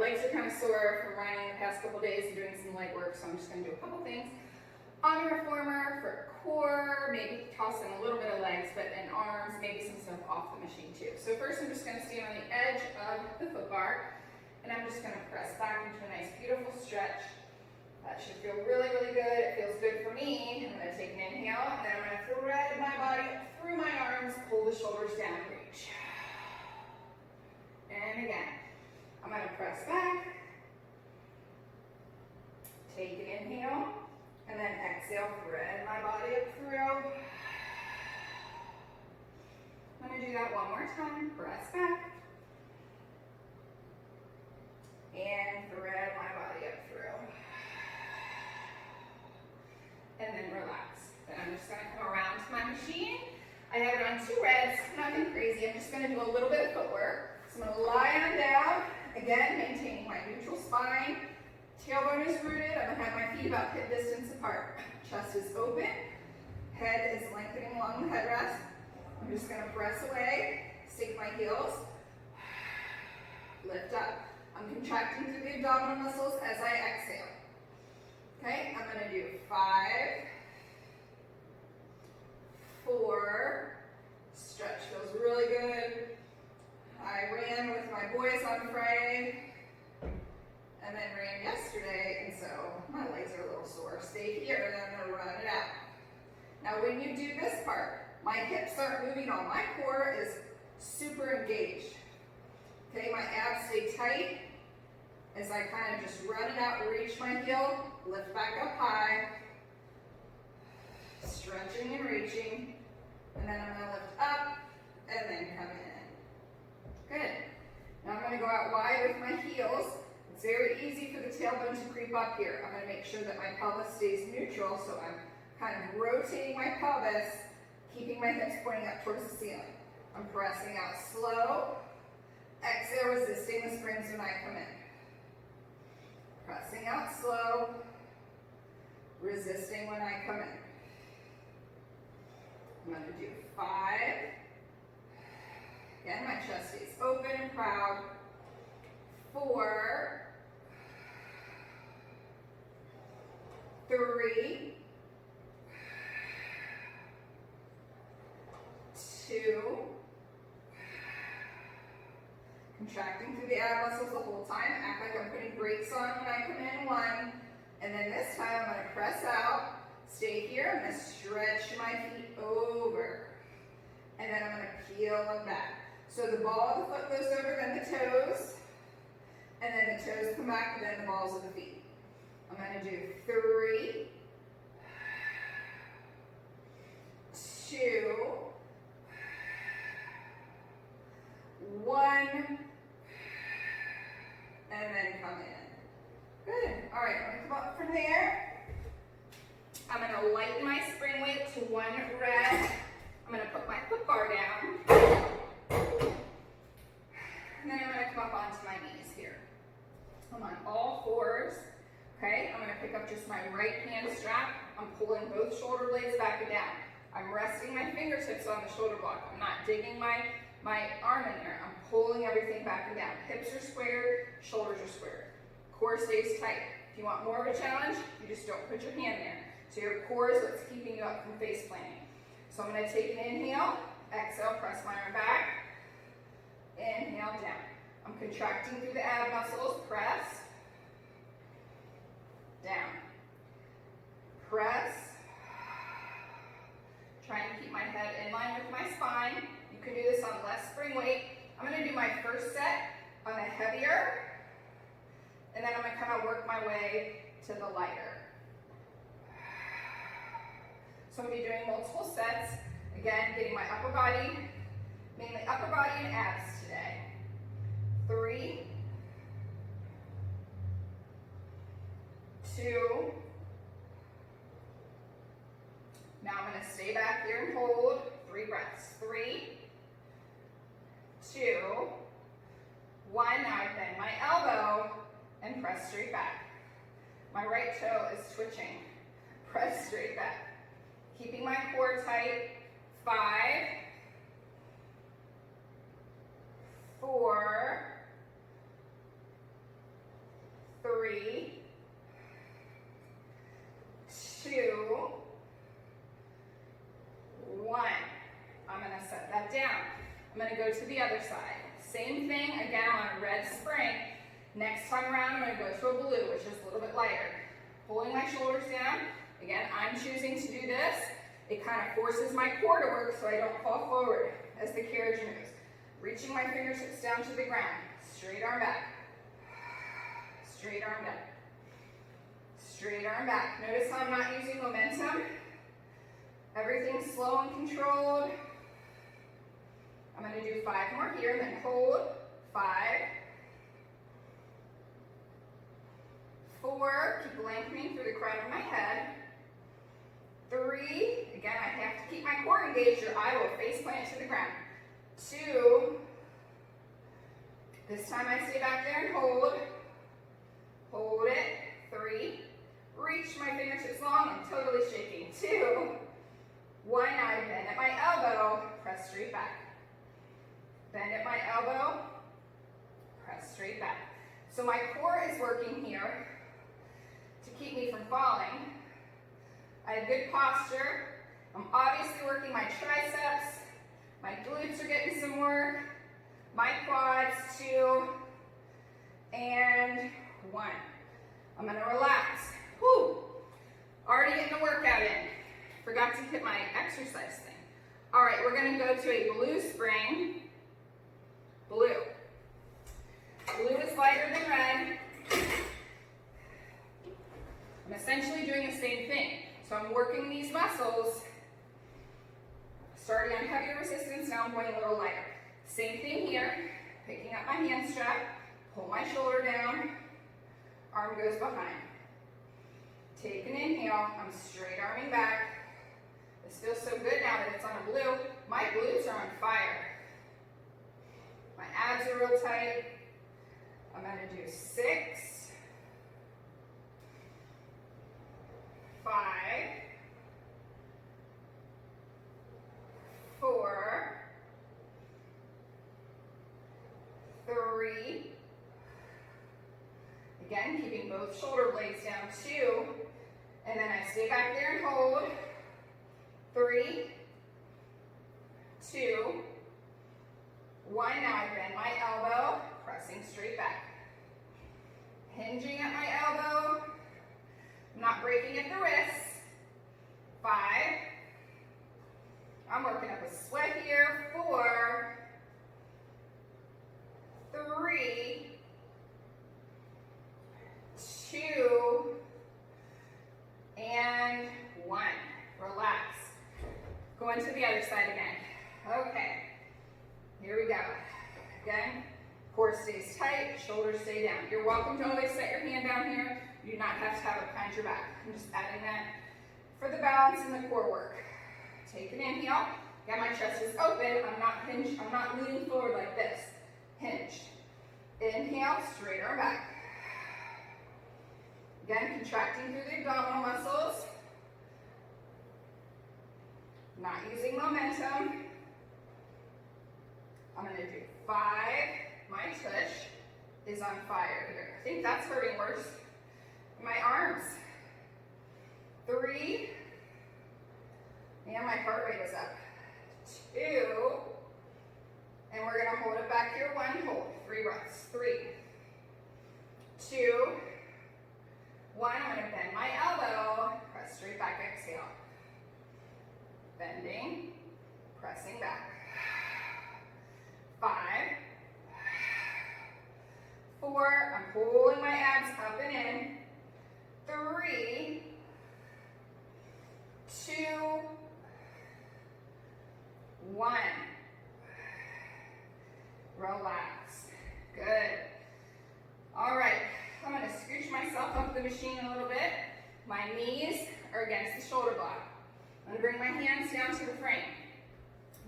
legs are kind of sore from running the past couple days and doing some leg work, so I'm just going to do a couple things. On the reformer for core, maybe toss in a little bit of legs, but in arms, maybe some stuff off the machine too. So first I'm just going to stand on the edge of the foot bar, and I'm just going to press back into a nice, beautiful stretch. That should feel really, really good. It feels good for me. I'm going to take an inhale, and then I'm going to thread my body up through my arms, pull the shoulders down, reach. And again, I'm going to press back, take an inhale, and then exhale, thread my body up through. I'm going to do that one more time. Press back, and thread my body up through. And then relax. Then I'm just going to come around to my machine. I have it on 2 reds, nothing crazy. I'm just going to do a little bit of footwork. So I'm going to lie on down, again, maintaining my neutral spine. Tailbone is rooted. I'm going to have my feet about hip distance apart. Chest is open. Head is lengthening along the headrest. I'm just going to press away, sink my heels, lift up. I'm contracting through the abdominal muscles as I exhale. Okay, I'm going to do 5, 4, stretch feels really good. I ran with my boys on Friday, and then ran yesterday, and so my legs are a little sore. Stay here, and I'm going to run it out. Now when you do this part, my hips aren't moving on. My core is super engaged. Okay, my abs stay tight as I kind of just run it out, reach my heel, lift back up high, stretching and reaching, and then I'm going to lift up, and then come in. Good. Now I'm going to go out wide with my heels. It's very easy for the tailbone to creep up here. I'm going to make sure that my pelvis stays neutral, so I'm kind of rotating my pelvis, keeping my hips pointing up towards the ceiling. I'm pressing out slow, exhale, resisting the springs when I come in. Pressing out slow, resisting when I come in. I'm going to do 5. Again, my chest stays open and proud. 4, 3, 2, contracting through the ab muscles the whole time. Act like I'm putting brakes on when I come in. 1, and then this time I'm going to press out. Stay here. I'm going to stretch my feet over, and then I'm going to peel them back. So the ball of the foot goes over, then the toes, and then the toes come back, and then the balls of the feet. I'm going to do 3, 2, 1, and then come in. Good. All right, I'm going to come up from there. I'm going to lighten my spring weight to 1 rep. I'm going to put my foot bar down. And then I'm going to come up onto my knees here. I'm on all 4s. Okay, I'm going to pick up just my right hand strap. I'm pulling both shoulder blades back and down. I'm resting my fingertips on the shoulder block. I'm not digging my arm in there. I'm pulling everything back and down. Hips are squared, shoulders are squared. Core stays tight. If you want more of a challenge, you just don't put your hand there. So your core is what's keeping you up from face planting. So I'm going to take an inhale, exhale, press my arm back, inhale, down. I'm contracting through the ab muscles, press, down, press, trying to keep my head in line with my spine. You can do this on less spring weight. I'm going to do my first set on a heavier, and then I'm going to kind of work my way to the lighter. So I'm going to be doing multiple sets. Again, getting my upper body, mainly upper body and abs today. 3, 2. Now I'm going to stay back here and hold 3 breaths. 3, 2, 1. Now I bend my elbow and press straight back. My right toe is twitching. Press straight back. Keeping my core tight. 5, 4, 3, 2, 1. I'm going to set that down. I'm going to go to the other side. Same thing, again on a red spring. Next time around, I'm going to go to a blue, which is a little bit lighter. Pulling my shoulders down. Again, I'm choosing to do this. It kind of forces my core to work so I don't fall forward as the carriage moves. Reaching my fingertips down to the ground. Straight arm back. Straight arm back. Straight arm back. Notice how I'm not using momentum. Everything's slow and controlled. I'm going to do 5 more here and then hold. 5, 4, keep lengthening through the crown of my head. 3, again, I have to keep my core engaged or I will face plant to the ground. 2, this time I stay back there and hold. Hold it. 3, reach my fingertips long and totally shaking. 2, 1, now I bend at my elbow, press straight back. Bend at my elbow, press straight back. So my core is working here to keep me from falling. I have good posture. I'm obviously working my triceps. My glutes are getting some work. My quads, 2, and 1. I'm going to relax. Whew. Already getting a workout in. Forgot to hit my exercise thing. All right, we're going to go to a blue spring. Blue. Blue is lighter than red. I'm essentially doing the same thing. So I'm working these muscles, starting on heavier resistance, now I'm going a little lighter. Same thing here, picking up my hand strap, pull my shoulder down, arm goes behind. Take an inhale, I'm straight arming back. This feels so good now that it's on a blue. My glutes are on fire. My abs are real tight. I'm going to do 6, 5, 4, 3, again, keeping both shoulder blades down, 2, and then I stay back there and hold, 3, 2, 1, now I bend my elbow, pressing straight back. Hinging at my elbow, I'm not breaking at the wrists. 5, I'm working up a sweat here. 4, 3, 2, and 1. Relax. Going to the other side again. Okay. Here we go. Again, core stays tight, shoulders stay down. You're welcome to always set your hand down here. You do not have to have it behind your back. I'm just adding that for the balance and the core work. Take an inhale. Again, my chest is open. I'm not hinged. I'm not leaning forward like this. Hinged. Inhale, straight arm back. Again, contracting through the abdominal muscles. Not using momentum. I'm going to do 5. My tush is on fire here. I think that's hurting worse. My arms. 3. And my heart rate is up. 2. And we're going to hold it back here. 1, hold. 3 breaths. 3, 2, 1. I'm going to bend my elbow. Press straight back. Exhale. Bending. Pressing back. 5, 4. I'm pulling my abs up and in. 3, 2, 1. Relax. Good. All right. I'm going to scooch myself up the machine a little bit. My knees are against the shoulder block. I'm going to bring my hands down to the frame.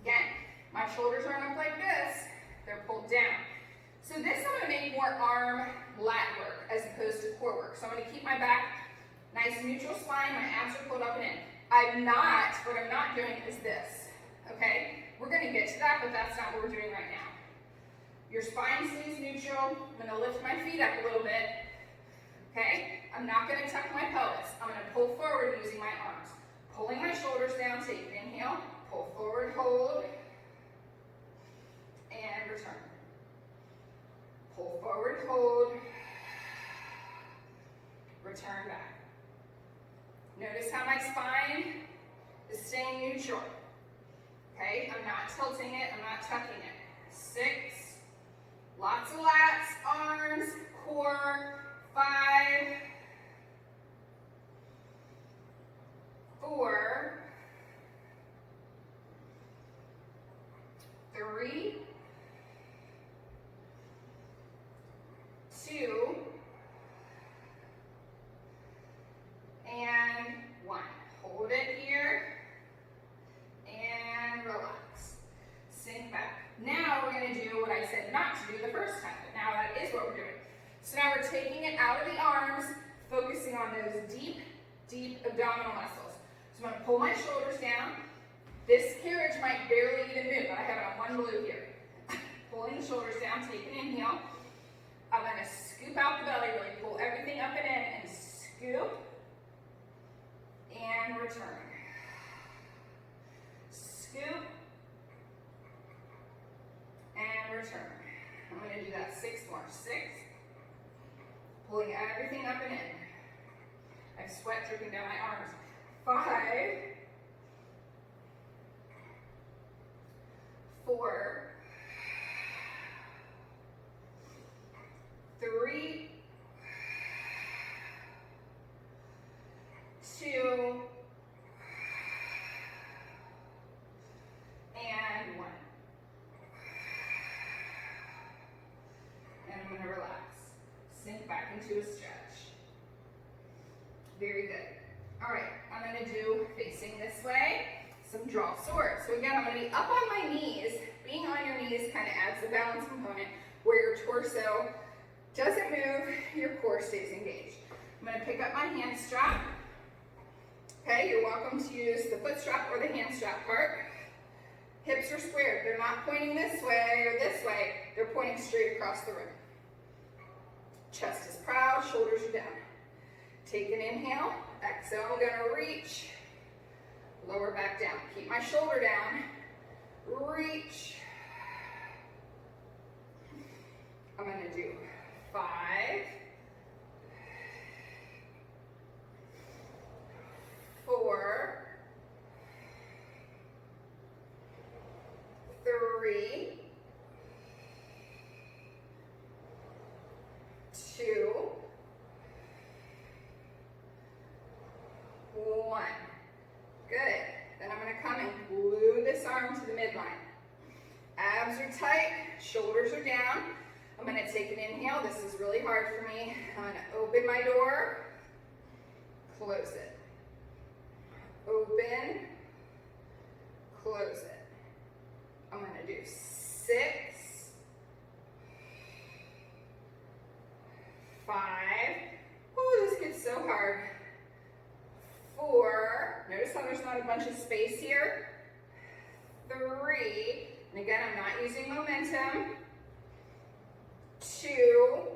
Again, my shoulders aren't up like this. They're pulled down. So this I'm going to make more arm lat work as opposed to core work. So I'm going to keep my back nice neutral spine. My abs are pulled up and in. What I'm not doing is this. Okay? We're going to get to that, but that's not what we're doing right now. Your spine stays neutral. I'm going to lift my feet up a little bit. I'm not going to tuck my pelvis. I'm going to pull forward using my arms. Pulling my shoulders down, take an inhale, pull forward, hold, and return. Pull forward, hold, return back. Notice how my spine is staying neutral. Okay, I'm not tilting it, I'm not tucking it. 6, lots of lats, arms, core, 5, 4, 3, 2, and 1. Hold it here, and relax. Sink back. Now we're going to do what I said not to do the first time, but now that is what we're doing. So now we're taking it out of the arms, focusing on those deep, deep abdominal muscles. So I'm going to pull my shoulders down. This carriage might barely even move, but I have it on one blue here. Pulling the shoulders down, take an inhale. I'm going to scoop out the belly, really pull everything up and in, and scoop, and return. Scoop, and return. I'm going to do that 6 more. 6. Pulling everything up and in. I have sweat dripping down my arms. 5, 4, 3, 2, and 1. And I'm going to relax. Sink back into a stretch. Very good. All right, I'm going to do facing this way, some draw swords. So again, I'm going to be up on my knees. Being on your knees kind of adds the balance component where your torso doesn't move, your core stays engaged. I'm going to pick up my hand strap. Okay, you're welcome to use the foot strap or the hand strap part. Hips are squared. They're not pointing this way or this way. They're pointing straight across the room. Chest is proud, shoulders are down. Take an inhale. Exhale, I'm going to reach. Lower back down. Keep my shoulder down. Reach. I'm going to do 5, 4, 3, 2, 1. Good. Then I'm going to come and glue this arm to the midline. Abs are tight, shoulders are down. I'm going to take an inhale. This is really hard for me. I'm going to open my door, close it. Open, close it. I'm going to do 6, 5. Oh, this gets so hard. 4. Notice how there's not a bunch of space here. 3. And again, I'm not using momentum. 2,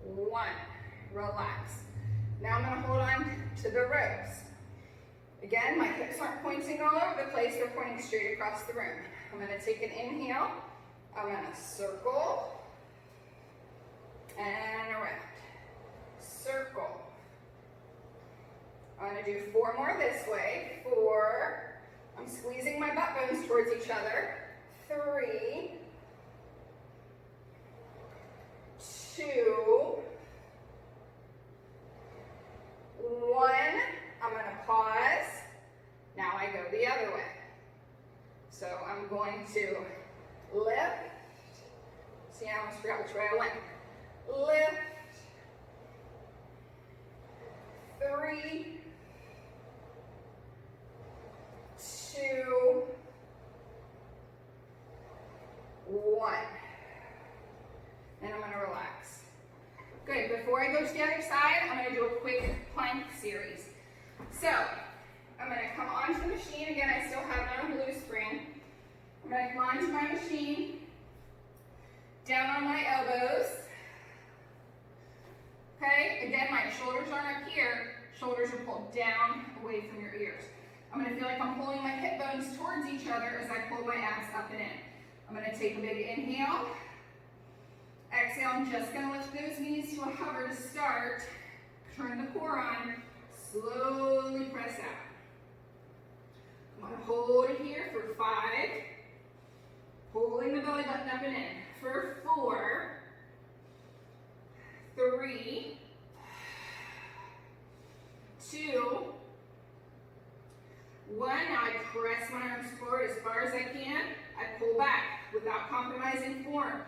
1. Relax. Now I'm going to hold on to the ropes. Again, my hips aren't pointing all over the place. They're pointing straight across the room. I'm going to take an inhale. I'm going to circle and around. Circle. I'm going to do 4 more this way. 4. I'm squeezing my butt bones towards each other. 3, 2, 1. I'm going to pause. Now I go the other way. So I'm going to lift. See, I almost forgot which way I went. Lift. 3, 2, 1. And I'm going to relax. Good. Before I go to the other side, I'm going to do a quick plank series. So, I'm going to come onto the machine. Again, I still have it on a blue spring. I'm going to come onto my machine, down on my elbows, shoulders aren't up here, shoulders are pulled down away from your ears. I'm gonna feel like I'm pulling my hip bones towards each other as I pull my abs up and in. I'm gonna take a big inhale. Exhale, I'm just gonna lift those knees to a hover to start. Turn the core on, slowly press out. I'm gonna hold it here for 5. Pulling the belly button up and in. For 4, 3, 2, 1. Now I press my arms forward as far as I can. I pull back without compromising form.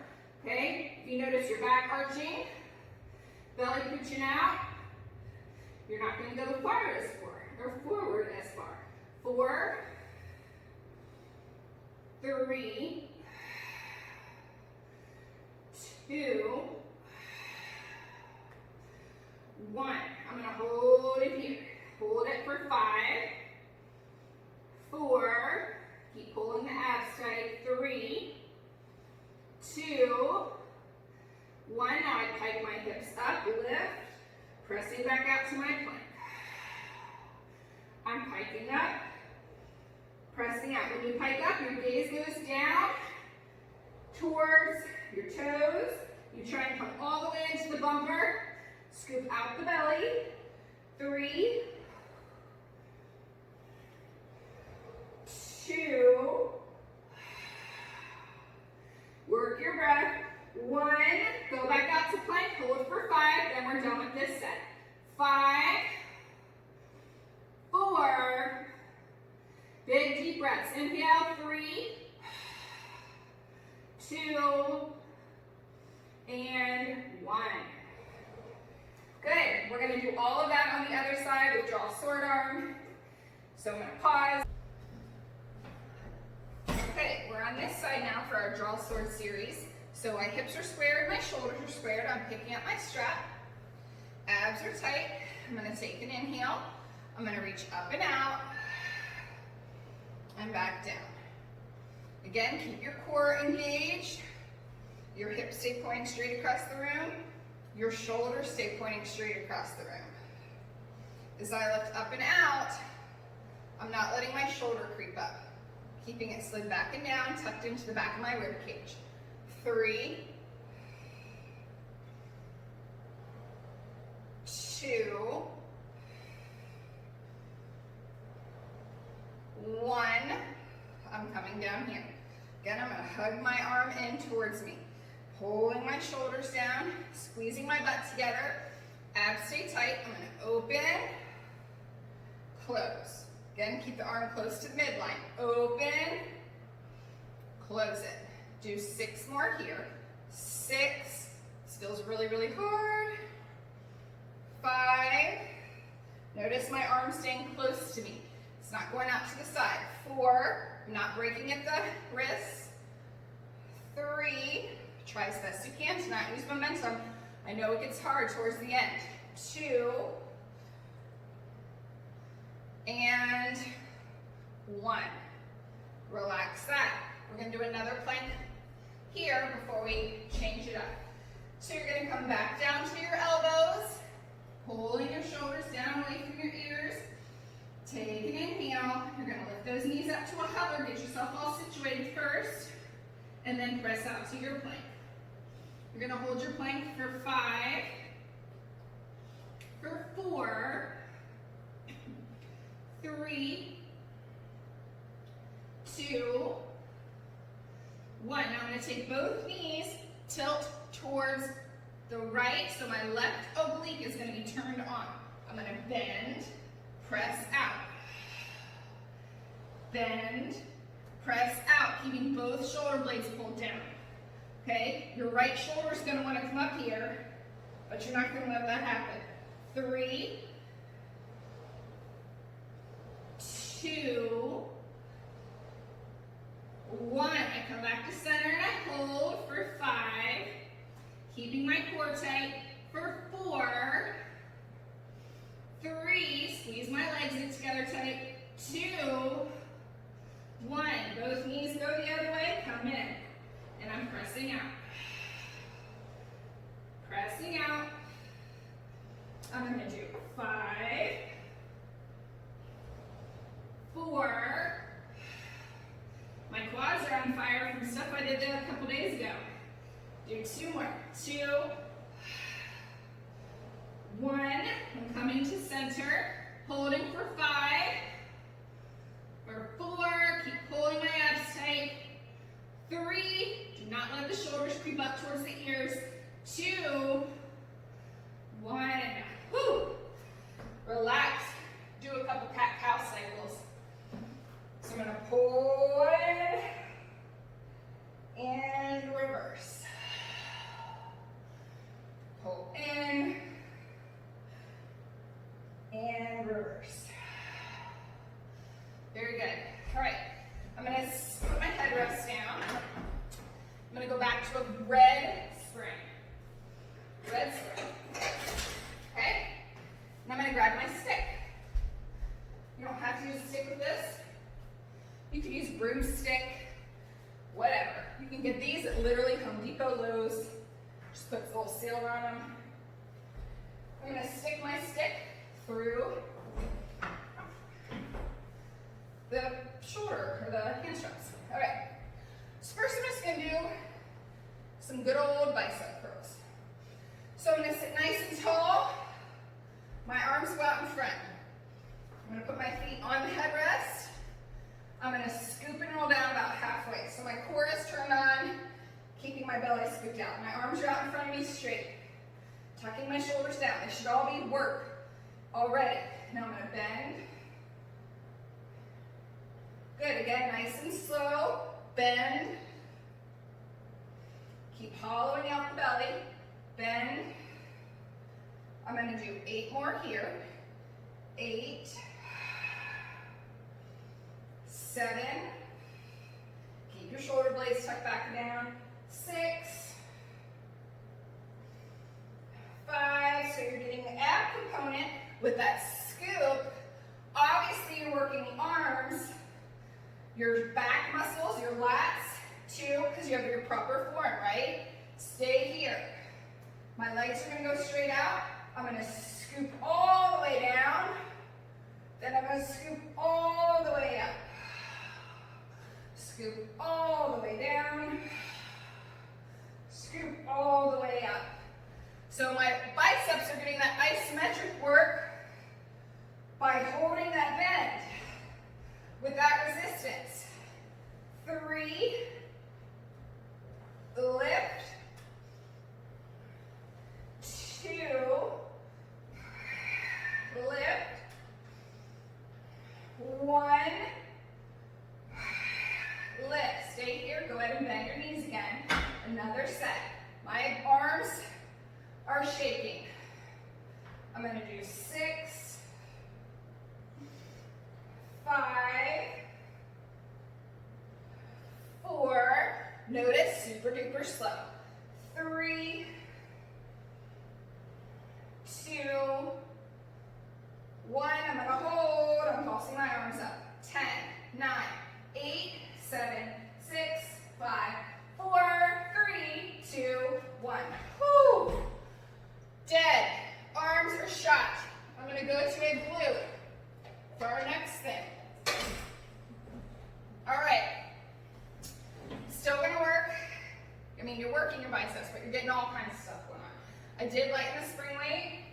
Okay? If you notice your back arching, belly pushing out, you're not going to go forward as far. 4, 3, 2, 1. I'm going to hold it here. Hold it for 5, 4, keep pulling the abs tight, 3, 2, 1. Now I pike my hips up, lift, pressing back out to my plank. I'm piking up, pressing out. When you pike up, your gaze goes down towards your toes. You try and come all the way into the bumper. Scoop out the belly. 3, 2, work your breath. 1, go back out to plank, hold for 5, then we're done with this set. 5, 4, big deep breaths. Inhale, 3, 2, and 1. Good. We're going to do all of that on the other side with draw sword arm. So I'm going to pause. Okay, we're on this side now for our draw sword series. So my hips are squared, my shoulders are squared. I'm picking up my strap. Abs are tight. I'm going to take an inhale. I'm going to reach up and out and back down. Again, keep your core engaged. Your hips stay pointing straight across the room. Your shoulders stay pointing straight across the room. As I lift up and out, I'm not letting my shoulder creep up. Keeping it slid back and down, tucked into the back of my rib cage. 3, 2, 1. I'm coming down here. Again, I'm going to hug my arm in towards me. Pulling my shoulders down, squeezing my butt together. Abs stay tight. I'm going to open, close. Again, keep the arm close to the midline. Open, close it. Do 6 more here. 6. This feels really, really hard. 5. Notice my arm staying close to me. It's not going out to the side. 4. I'm not breaking at the wrists. 3. Try as best you can to not use momentum. I know it gets hard towards the end. 2. And 1. Relax that. We're going to do another plank here before we change it up. So you're going to come back down to your elbows, pulling your shoulders down away from your ears. Take an inhale. You're going to lift those knees up to a hover. Get yourself all situated first, and then press out to your plank. You're going to hold your plank for 5, for 4, 3, 2, 1. Now I'm going to take both knees, tilt towards the right, so my left oblique is going to be turned on. I'm going to bend, press out. Bend, press out, keeping both shoulder blades pulled down. Okay, your right shoulder is going to want to come up here, but you're not going to let that happen. 3, 2, 1. I come back to center and I hold for 5, keeping my core tight. For 4, 3, squeeze my legs in together tight. 2, 1. Both knees go the other way, come in. And I'm pressing out. Pressing out. I'm going to do 5, 4. My quads are on fire from stuff I did a couple days ago. Do 2 more. 2, 1. I'm coming to center, holding for 5. For 4, keep pulling my abs tight. 3, do not let the shoulders creep up towards the ears. 2, 1. Woo. Relax. Do a couple cat-cow cycles. So I'm going to pull in and reverse. Pull in and reverse. Very good. All right. I'm going to put my headrest down. I'm going to go back to a red spring. Red spring. Okay? And I'm going to grab my stick. You don't have to use a stick with this. You can use broomstick, whatever. You can get these at literally Home Depot, Lowe's. Just put a little seal on them. I'm going to stick my stick through the shoulder or the hand straps. All right. So first I'm just going to do some good old bicep curls. So I'm going to sit nice and tall. My arms go out in front. I'm going to put my feet on the headrest. I'm going to scoop and roll down about halfway. So my core is turned on, keeping my belly scooped out. My arms are out in front of me straight. Tucking my shoulders down. They should all be work already. Now I'm going to bend. Good. Again, nice and slow. Bend. Keep hollowing out the belly. Bend. I'm going to do 8 more here. 8. 7. Keep your shoulder blades tucked back and down. 6. 5. So you're getting the ab component with that scoop. Obviously, you're working the arms, your back muscles, your lats, too, because you have your proper form, right? Stay here. My legs are going to go straight out. I'm going to scoop all the way down. Then I'm going to scoop all the way up. Scoop all the way down. Scoop all the way up. So my biceps are getting that isometric work by holding that bend with that resistance. 3, lift. 2, lift. 1, lift. Stay here. Go ahead and bend your knees again. Another set. My arms are shaking. I'm going to do 6, 5, 4. Notice, super duper slow. 3, 2, 1. I'm going to hold. I'm tossing my arms up. 10, 9, 8, 7, 6, 5, 4, 3, 2, 1. Whew. Dead. Arms are shot. I'm going to go to a blue for our next thing. All right. Still going to work. I mean, you're working your biceps, but you're getting all kinds of stuff going on. I did lighten the spring weight.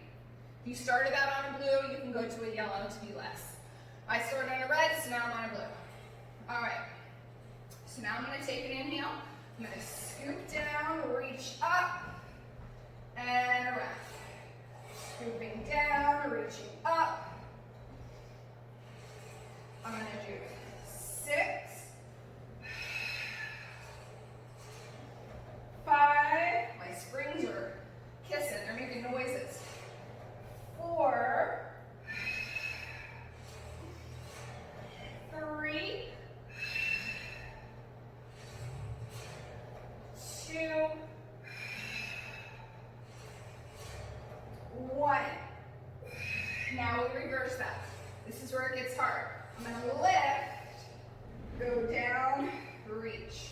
If you started that on a blue, you can go to a yellow to be less. I started on a red, so now I'm on a blue. All right. So now I'm going to take an inhale. I'm going to scoop down, reach up, and around. Scooping down, reaching up. I'm going to do 6, 5. My springs are kissing. They're making noises. 4, 3, 2, 1. Now we reverse that. This is where it gets hard. I'm going to lift, go down, reach.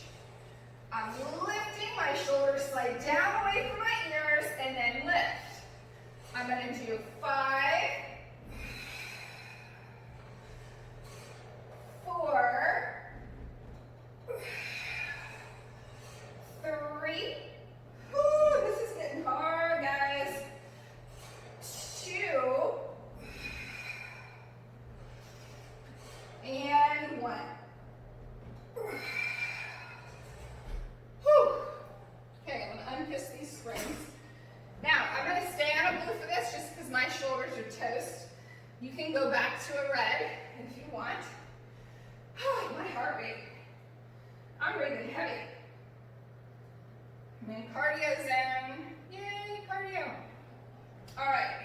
I'm lifting, my shoulders slide down away from my ears, and then lift. I'm going to do 5, 4, 3. Whew, this is getting hard, guys. 2, and 1. Whew. Okay, I'm going to unkiss these springs. Now, I'm going to stay on a blue for this just because my shoulders are toast. You can go back to a red if you want. My heart rate. I'm breathing heavy. I'm in cardio zone. Yay, cardio. All right,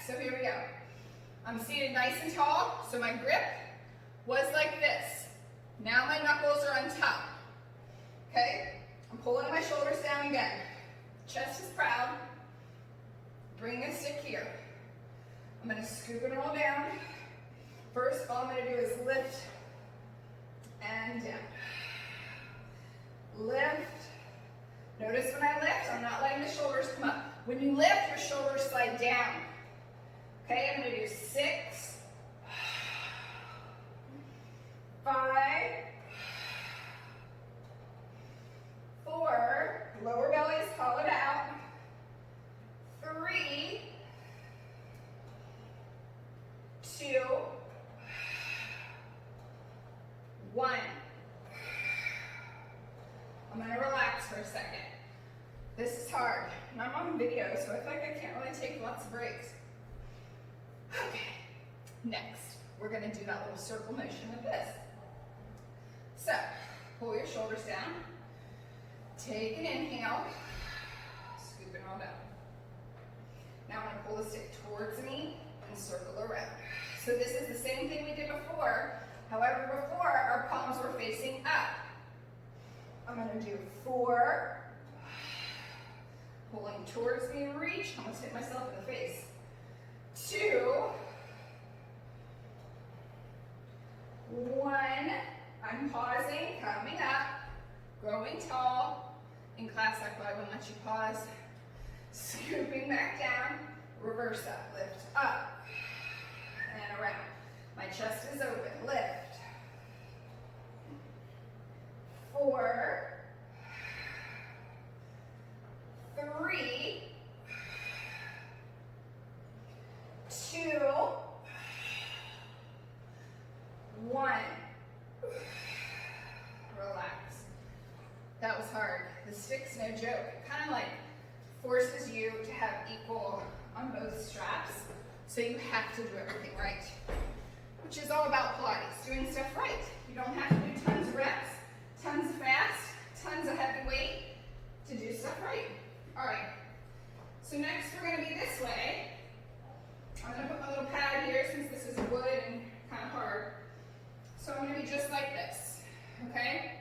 so here we go. I'm seated nice and tall, so my grip was like this. Now my knuckles are on top. Okay, I'm pulling my shoulders down again. Chest is proud. Bring the stick here. I'm going to scoop it all down. First, all I'm going to do is lift and down. Lift. Notice when I lift, I'm not letting the shoulders come up. When you lift, your shoulders slide down. Okay, I'm going to do 6, 5, 4, lower belly is hollowed out, 3, 2, 1. I'm going to relax for a second. This is hard, and I'm on video, so I feel like I can't really take lots of breaks. Okay, next, we're going to do that little circle motion of this. So, pull your shoulders down, take an inhale, scoop it all down. Now I'm going to pull the stick towards me and circle around. So this is the same thing we did before, however before our palms were facing up. I'm going to do 4, pulling towards me, reach, almost hit myself in the face. 2, 1, I'm pausing, coming up, growing tall. In class, I probably wouldn't let you pause. Scooping back down, reverse up, lift up, and around. My chest is open, lift. 4, 3, 2, 1. Relax. That was hard. The stick's no joke. It kind of like forces you to have equal on both straps, so you have to do everything right, which is all about Pilates, doing stuff right. You don't have to do tons of reps, tons of fast, tons of heavy weight to do stuff right. All right, so next we're going to be this way. I'm going to put my little pad here since this is wood and kind of hard. So I'm going to be just like this, okay?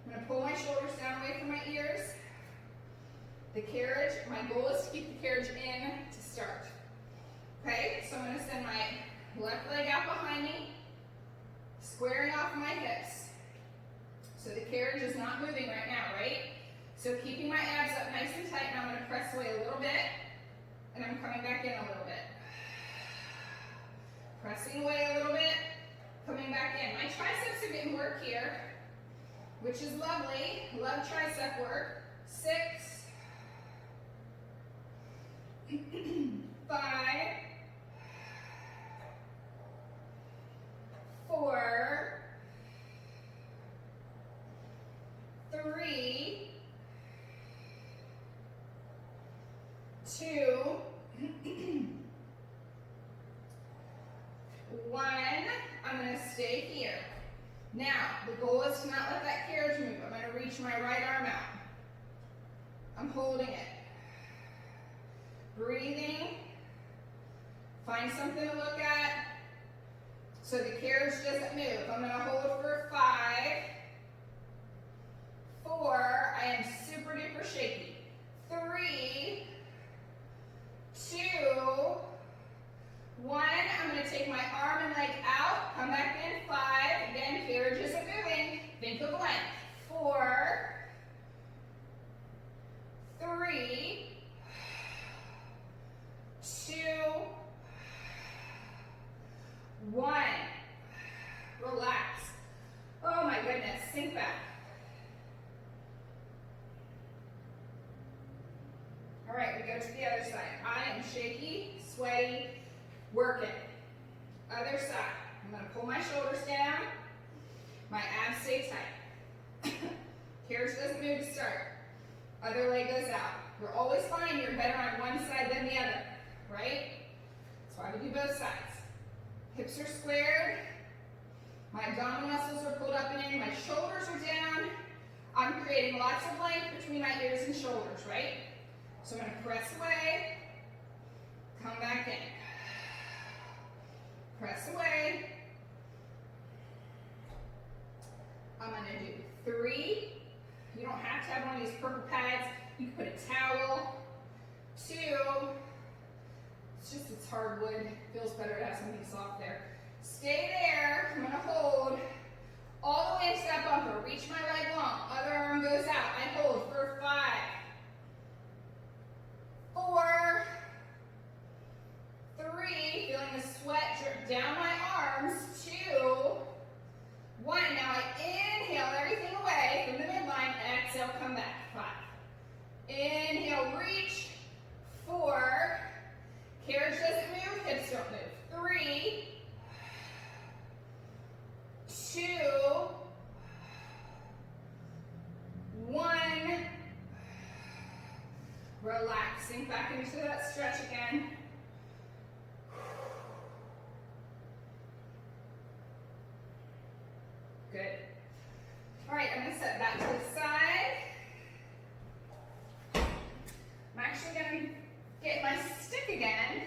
I'm going to pull my shoulders down away from my ears. The carriage, my goal is to keep the carriage in to start. Okay, so I'm going to send my left leg out behind me, squaring off my hips. So the carriage is not moving right now, right? So keeping my abs up nice and tight, and I'm going to press away a little bit, and I'm coming back in a little bit. Pressing away a little bit, coming back in. My triceps are getting work here, which is lovely. Love tricep work. 6, 5, 4, 3, 2, 1. I'm going to stay here. Now, the goal is to not let that carriage move. I'm going to reach my right arm out. I'm holding it. Breathing. Find something to look at so the carriage doesn't move. I'm going to hold for 5, 4. I am super duper shaky. 3, 2, 1. I'm going to take my arm and leg out. Come back in. 5. Again, carriage isn't moving. Think of length. 4, 3, All right, we go to the other side. I am shaky, sweaty, working. Other side. I'm going to pull my shoulders down. My abs stay tight. Carriage doesn't move to start. Other leg goes out. You'll always find you're better on one side than the other, right? That's why we do both sides. Hips are squared. My abdominal muscles are pulled up and in. My shoulders are down. I'm creating lots of length between my ears and shoulders, right? So I'm going to press away, come back in. Press away. I'm going to do 3. You don't have to have one of these purple pads. You can put a towel. 2. It's hardwood. Feels better to have something soft there. Stay there. I'm going to hold all the way into that bumper. Reach my leg long. Other arm goes out. I hold for 5, 4, 3. Feeling the sweat drip down my arms. 2, 1. Now I inhale everything away from the midline. Exhale, come back. 5. Inhale, reach. 4. Carriage doesn't move. Hips don't move. 3, 2, 1. Relax. Sink back into that stretch again. Good. All right, I'm going to set back to the side. I'm actually going to get my stick again.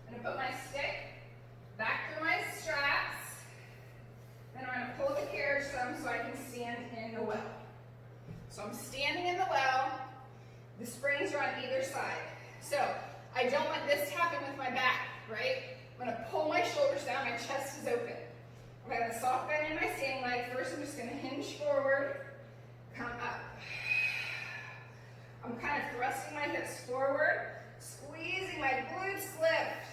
I'm going to put my stick back through my straps. Then I'm going to pull the carriage some so I can stand in the well. So I'm standing in the well. The springs are on either side. So I don't want this to happen with my back, right? I'm going to pull my shoulders down, my chest is open. I'm going to soft bend in my standing leg. First, I'm just going to hinge forward, come up. I'm kind of thrusting my hips forward, squeezing my glutes lift.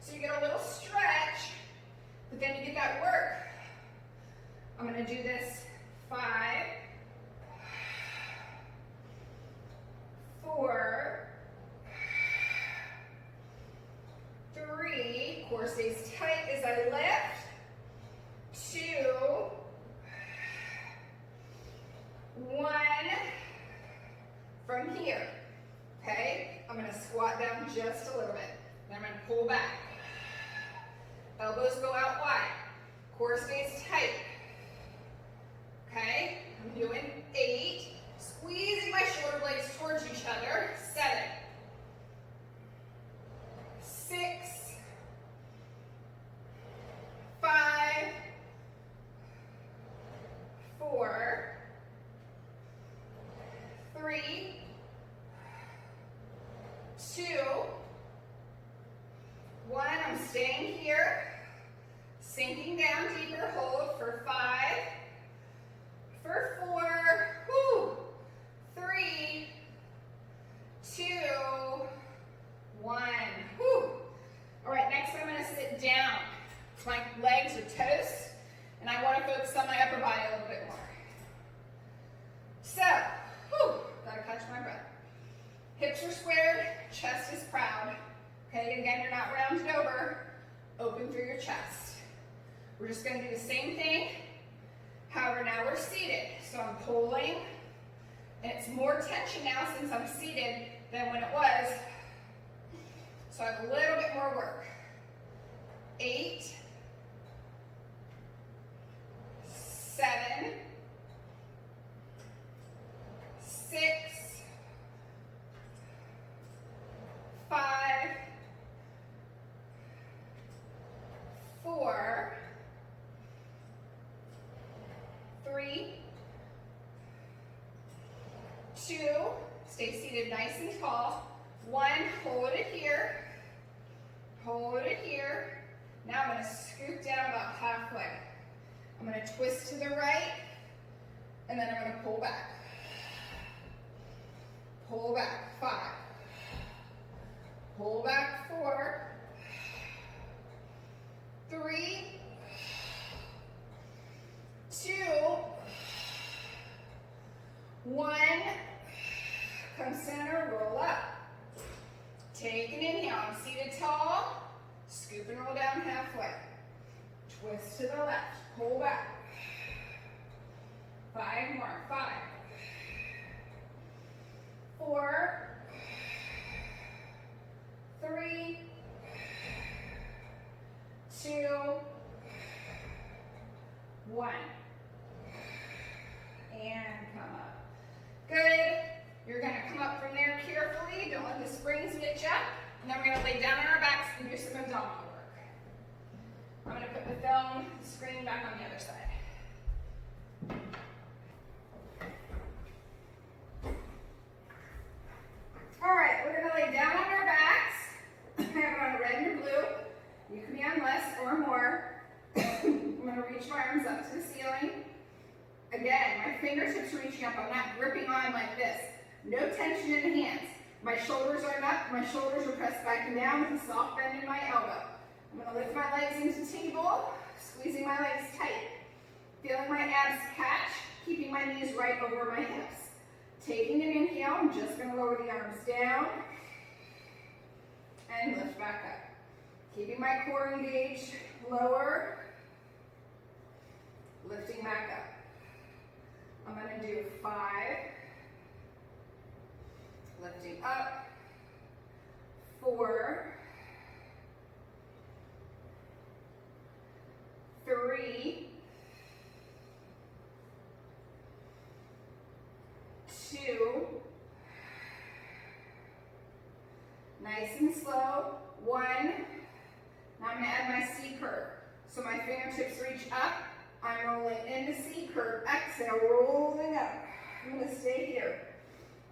So you get a little stretch, but then you get that work. I'm going to do this 5, 4, 3, core stays tight as I lift. 2, 1. From here, okay? I'm going to squat down just a little bit. Then I'm going to pull back. Elbows go out wide. Core stays tight. Okay? I'm doing 8. Squeezing my shoulder blades towards each other. 7, 6, 5, 4, 3, 2, 1. I'm staying here. Sinking down deeper. Hold for 5, for 4, 3, 2, 1. All right, next I'm going to sit down. My legs are toast, and I want to focus on my upper body a little bit more. So, gotta catch my breath. Hips are squared, chest is proud. Okay, and again, you're not rounded over. Open through your chest. We're just going to do the same thing. However, now we're seated. So I'm pulling, and it's more tension now since I'm seated than when it was. So I have a little bit more work. 8, 7, 6, 5, 4, 3, 2, stay seated nice and tall. 1, hold it here. Hold it here. Now I'm going to scoop down about halfway. I'm going to twist to the right, and then I'm going to pull back. Pull back. 5. Pull back. 4. 3. 2. 1. Come center, roll up. Take an inhale. I'm seated tall. Scoop and roll down halfway. Twist to the left. Pull back. 5 more. 5. 4. 3. 2. 1. And come up. Good. You're going to come up from there carefully. Don't let the springs get you. And then we're going to lay down on our backs and do some abdominal work. I'm going to put the phone screen back on the other side. All right, we're going to lay down on our backs. I have it on red and blue. You can be on less or more. I'm going to reach my arms up to the ceiling. Again, my fingertips are reaching up. I'm not gripping on like this. No tension in the hands. My shoulders are up. My shoulders are pressed back and down with a soft bend in my elbow. I'm going to lift my legs into table, squeezing my legs tight. Feeling my abs catch, keeping my knees right over my hips. Taking an inhale, I'm just going to lower the arms down and lift back up. Keeping my core engaged, lower, lifting back up. I'm going to do 5, lifting up, 4, 3, 2, nice and slow, 1. Now I'm going to add my C curve. So my fingertips reach up, I'm rolling into C curve, exhale, rolling up. I'm going to stay here.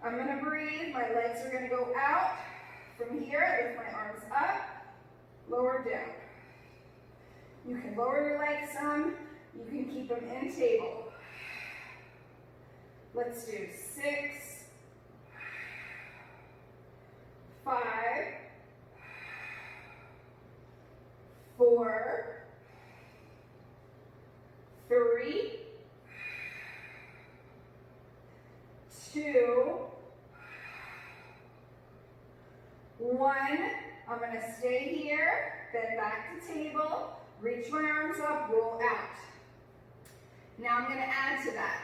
I'm going to breathe, my legs are going to go out. From here, I lift my arms up, lower down. You can lower your legs some, you can keep them in table. Let's do 6, 5, 4, 3, 2, 1. I'm going to stay here, then back to table, reach my arms up, roll out. Now I'm going to add to that.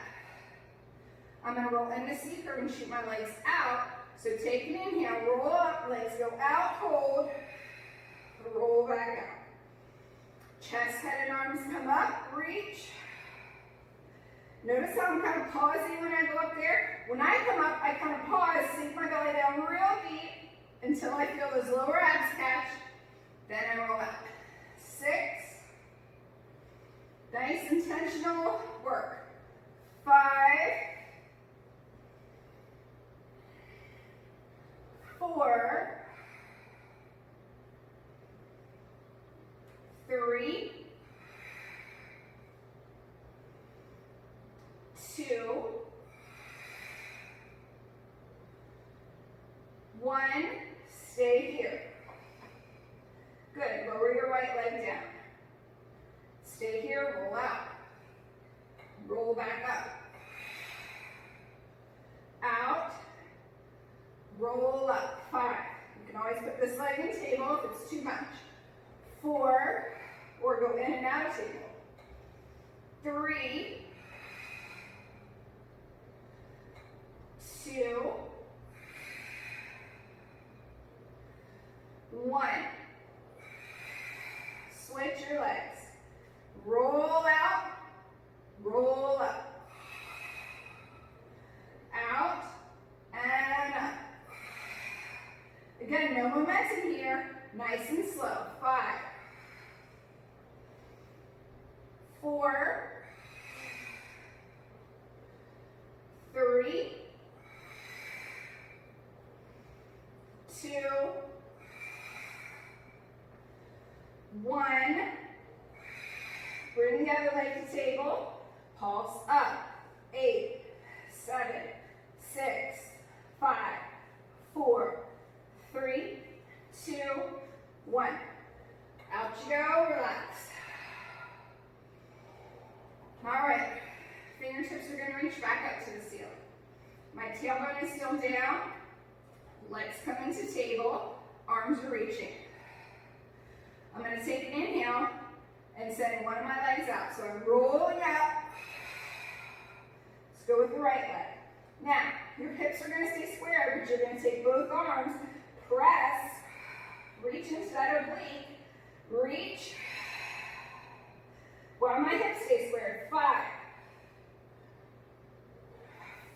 I'm going to roll into C curve and shoot my legs out. So take an inhale, roll up, legs go out, hold, roll back out. Chest, head, and arms come up, reach. Notice how I'm kind of pausing when I go up there. When I come up, I kind of pause, sink my belly down real deep until I feel those lower abs catch. Then I roll out. 6. Nice intentional work. 5. 4. 3. 2. 1. Stay here. Good. Lower your right leg down. Stay here. Roll out. Roll back up. Out. Roll up. 5. You can always put this leg in table if it's too much. 4. Or go in and out of table. 3. 2. 1. Switch your legs. Roll out. Roll up. Out. And up. Again, no momentum here. Nice and slow. 5. 4. 3. 2. 1. Bring the other leg to table. Pulse up. 8, 7, 6, 5, 4, 3, 2, 1. Out you go. Relax. All right. Fingertips are going to reach back up to the ceiling. My tailbone is still down. Legs come into table. Arms are reaching. I'm going to take an inhale and send one of my legs out. So I'm rolling out. Let's go with the right leg. Now, your hips are going to stay square, but you're going to take both arms, press, reach into that oblique, reach, while my hips stay square. 5,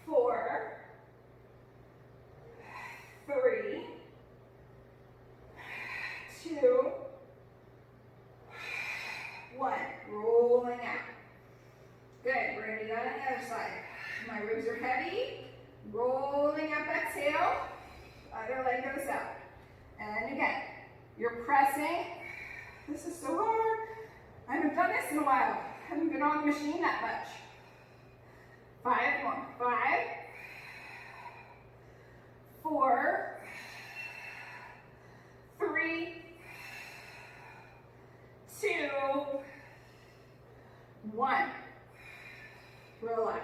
4, 3, 2, 1. Rolling out. Good. We're going to do that on the other side. My ribs are heavy. Rolling up, exhale. Other leg goes out. And again, you're pressing. This is so hard. I haven't done this in a while. I haven't been on the machine that much. 5 more. 5, 4, 3, 2, 1. Relax.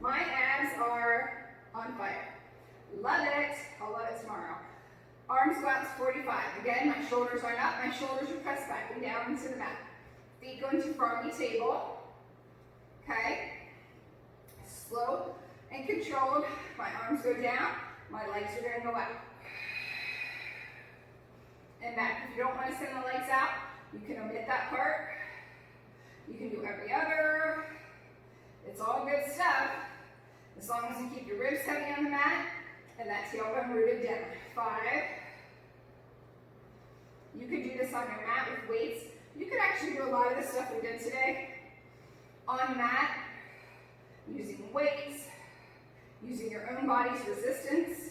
My abs are on fire. Love it. I'll love it tomorrow. Arm squats 45. Again, my shoulders are up. My shoulders are pressed back and down into the mat. Feet go into froggy table. Okay. Slow and controlled. My arms go down. My legs are going to go out. And back. If you don't want to send the legs out, you can omit that part. You can do every other. It's all good stuff. As long as you keep your ribs heavy on the mat and that tailbone rooted down. 5. You could do this on your mat with weights. You could actually do a lot of the stuff we did today on mat, using weights, using your own body's resistance,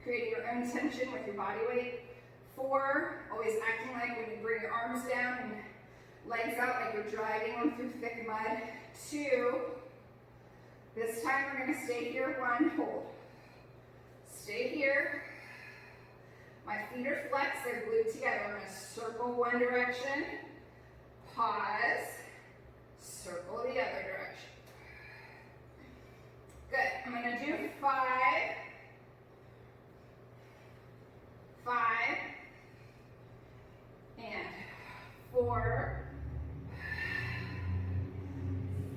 creating your own tension with your body weight. 4, always acting like when you bring your arms down and legs out like you're driving them through thick mud. 2, this time we're going to stay here. 1, hold. Stay here. My feet are flexed, they're glued together. I'm going to circle one direction, pause, circle the other direction. Good. I'm going to do 5, 5, and 4,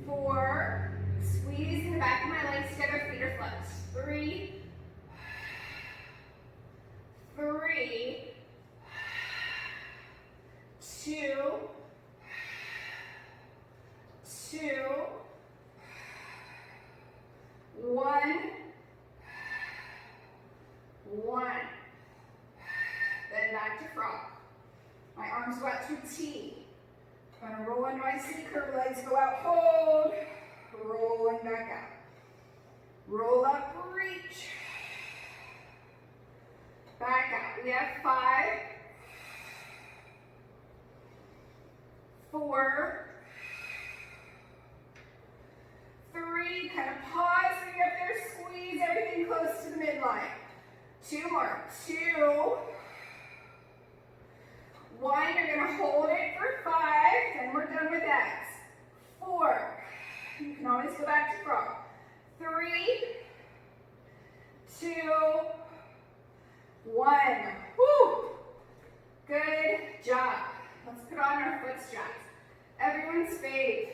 4, squeeze in the back of my legs together, feet are flexed. 3, 3, 2, 2, 1, 1. Then back to frog. My arms go out to T. I'm going to roll into my C curve, legs go out, hold, rolling back out. Roll up, reach. Back out. We have 5, 4, 3. Kind of pause when you're up there. Squeeze everything close to the midline. 2 more. 2, 1. You're going to hold it for 5. Then we're done with abs. 4. You can always go back to frog. 3, 2, 1. Woo! Good job. Let's put on our foot straps. Everyone's fave.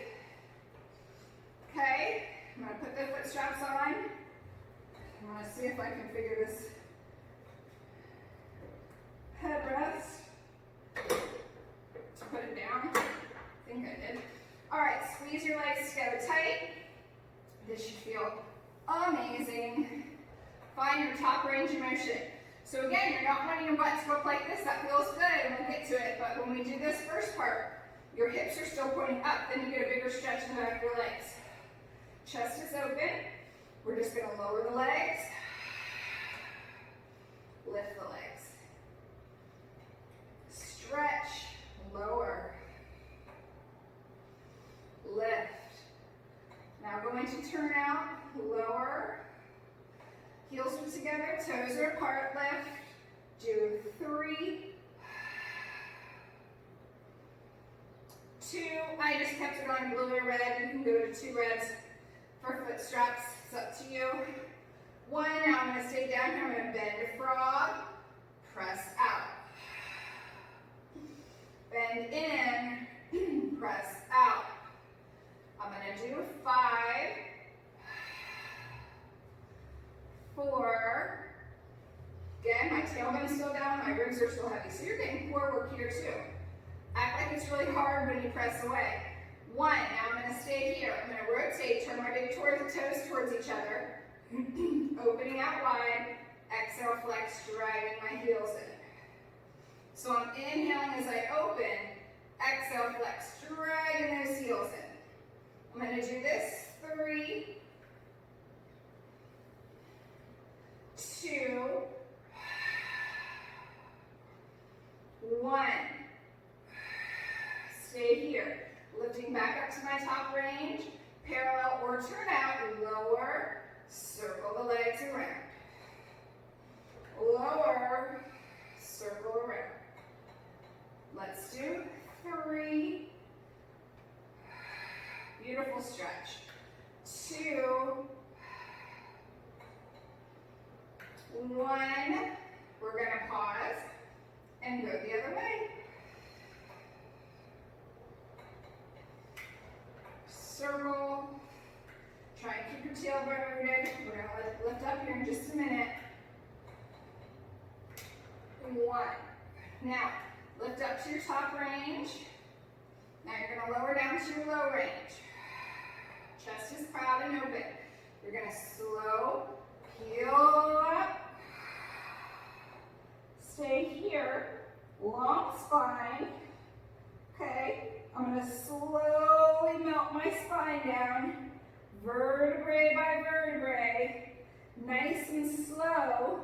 Okay, I'm going to put the foot straps on. I'm going to see if I can figure this headrest to put it down. I think I did. All right, squeeze your legs together tight. This should feel amazing. Find your top range of motion. So again, you're not wanting your butt to look like this. That feels good, and we'll get to it. But when we do this first part, your hips are still pointing up. Then you get a bigger stretch in the back of your legs. Chest is open. We're just going to lower the legs. Lift the legs. Stretch. Lower. Lift. Now going to turn out. Lower. Heels are together, toes are apart, lift. Do 3, 2, I just kept it on blue or red. You can go to 2 reds. for foot straps, it's up to you. 1, now I'm going to stay down here, I'm going to bend a frog, press out. Bend in, press out. I'm going to do 5, 4, again, my tailbone is still down, my ribs are still heavy, so you're getting core work here too. Act like it's really hard when you press away. 1, now I'm going to stay here. I'm going to rotate, turn my big toes towards each other, opening out wide, exhale, flex, dragging my heels in. So I'm inhaling as I open, exhale, flex, dragging those heels in. I'm going to do this, 3, 2, 1. Stay here. Lifting back up to my top range, parallel or turn out, lower, circle the legs around. Lower, circle around. Let's do 3. Beautiful stretch. 2, 1. We're going to pause and go the other way. Circle. Try and keep your tailbone rooted. We're going to lift up here in just a minute. 1. Now, lift up to your top range. Now you're going to lower down to your low range. Chest is proud and open. You're going to slow, heel up. Stay here. Long spine. Okay. I'm going to slowly melt my spine down, vertebrae by vertebrae, nice and slow.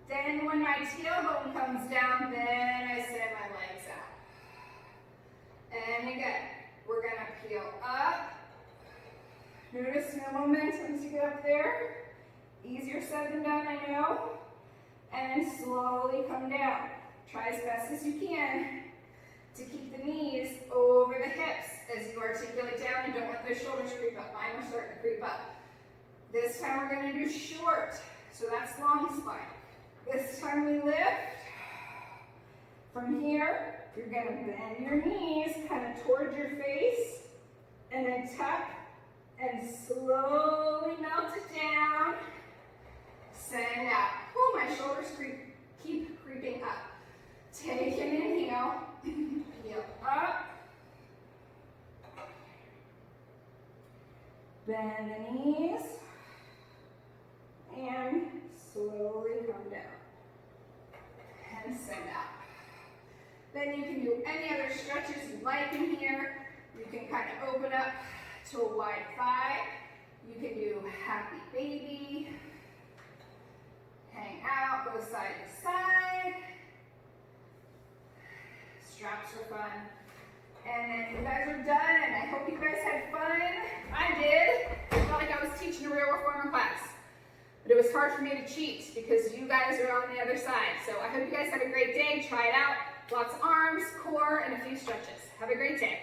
Then when my tailbone comes down, then I send my legs out. And again, we're going to peel up. Notice no momentum to get up there. Easier said than done, I know. And slowly come down. Try as best as you can to keep the knees over the hips as you articulate down and don't let those shoulders creep up. Mine are starting to creep up. This time we're going to do short, so that's long spine. This time we lift. From here, you're going to bend your knees kind of towards your face and then tuck and slowly melt it down. Send out. Oh, my shoulders keep creeping up. Take an inhale. Peel up. Bend the knees. And slowly come down. And send out. Then you can do any other stretches you like in here. You can kind of open up to a wide thigh. You can do happy baby. Hang out, go side to side. Straps are fun. And then you guys are done. I hope you guys had fun. I did. I felt like I was teaching a real reformer class. But it was hard for me to cheat because you guys are on the other side. So I hope you guys have a great day. Try it out. Lots of arms, core, and a few stretches. Have a great day.